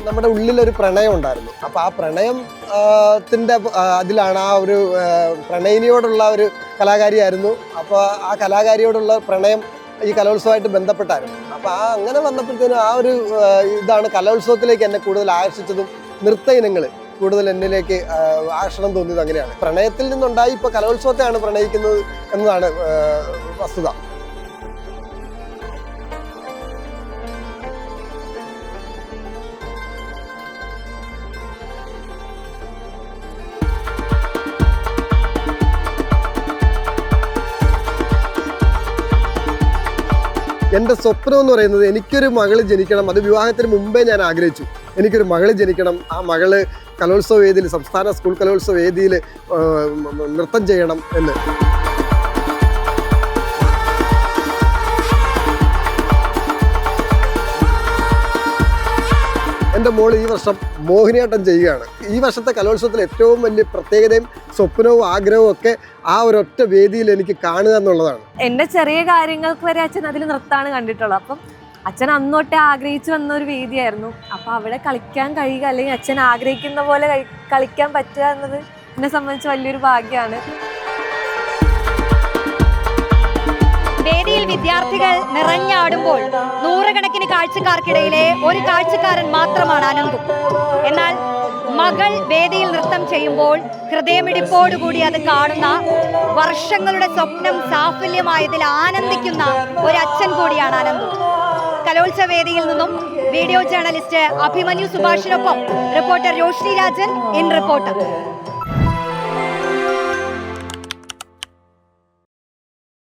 നമ്മുടെ ഉള്ളിലൊരു പ്രണയം ഉണ്ടായിരുന്നു. അപ്പോൾ ആ പ്രണയത്തിൻ്റെ അതിലാണ് ആ ഒരു പ്രണയിനിയോടുള്ള ഒരു കലാകാരിയായിരുന്നു. അപ്പോൾ ആ കലാകാരിയോടുള്ള പ്രണയം ഈ കലോത്സവമായിട്ട് ബന്ധപ്പെട്ടായിരുന്നു. അപ്പോൾ അങ്ങനെ വന്നപ്പോഴത്തേനും ആ ഒരു ഇതാണ് കലോത്സവത്തിലേക്ക് എന്നെ കൂടുതൽ ആകർഷിച്ചതും നൃത്ത ഇനങ്ങൾ കൂടുതൽ എന്നിലേക്ക് ആകർഷണം തോന്നിയത് അങ്ങനെയാണ്. പ്രണയത്തിൽ നിന്നുണ്ടായി ഇപ്പോൾ കലോത്സവത്തെയാണ് പ്രണയിക്കുന്നത് എന്നതാണ് വസ്തുത. എൻ്റെ സ്വപ്നം എന്ന് പറയുന്നത് എനിക്കൊരു മകള് ജനിക്കണം. അത് വിവാഹത്തിന് മുമ്പേ ഞാൻ ആഗ്രഹിച്ചു. എനിക്കൊരു മകള് ജനിക്കണം. ആ മകള് കലോത്സവ വേദിയിൽ, സംസ്ഥാന സ്കൂൾ കലോത്സവ വേദിയിൽ നൃത്തം ചെയ്യണം എന്ന്. എൻ്റെ മോൾ ഈ വർഷം മോഹിനിയാട്ടം ചെയ്യുകയാണ്. ഈ വർഷത്തെ കലോത്സവത്തിൽ ഏറ്റവും വലിയ പ്രത്യേകതയും സ്വപ്നവും ആഗ്രഹവും ഒക്കെ ആ ഒരൊറ്റ വേദിയിൽ എനിക്ക് കാണുക എന്നുള്ളതാണ്. എൻ്റെ ചെറിയ കാര്യങ്ങൾക്ക് വരെ അച്ഛൻ അതിൽ നൃത്തമാണ് കണ്ടിട്ടുള്ളത്. അപ്പം അച്ഛൻ അന്നോട്ടെ ആഗ്രഹിച്ചു വന്ന ഒരു വേദിയായിരുന്നു. അപ്പം അവിടെ കളിക്കാൻ കഴിയുക, അല്ലെങ്കിൽ അച്ഛൻ ആഗ്രഹിക്കുന്ന പോലെ കളിക്കാൻ പറ്റുക എന്നത് എന്നെ സംബന്ധിച്ച് വലിയൊരു ഭാഗ്യമാണ്. വേദിയിൽ വിദ്യാർത്ഥികൾ നിറഞ്ഞാടുമ്പോൾ നൂറുകണക്കിന് കാഴ്ചക്കാർക്കിടയിലെ ഒരു കാഴ്ചക്കാരൻ മാത്രമാണ് അനന്തു. എന്നാൽ മകൾ വേദിയിൽ നൃത്തം ചെയ്യുമ്പോൾ ഹൃദയമിടിപ്പോടുകൂടി അത് കാണുന്ന, വർഷങ്ങളുടെ സ്വപ്നം സാഫല്യമായതിൽ ആനന്ദിക്കുന്ന ഒരു അച്ഛൻ കൂടിയാണ് അനന്തു. കലോത്സവ വേദിയിൽ നിന്നും വീഡിയോ ജേർണലിസ്റ്റ് അഭിമന്യു സുഭാഷിനൊപ്പം reporter Roshni Rajan, in reporter.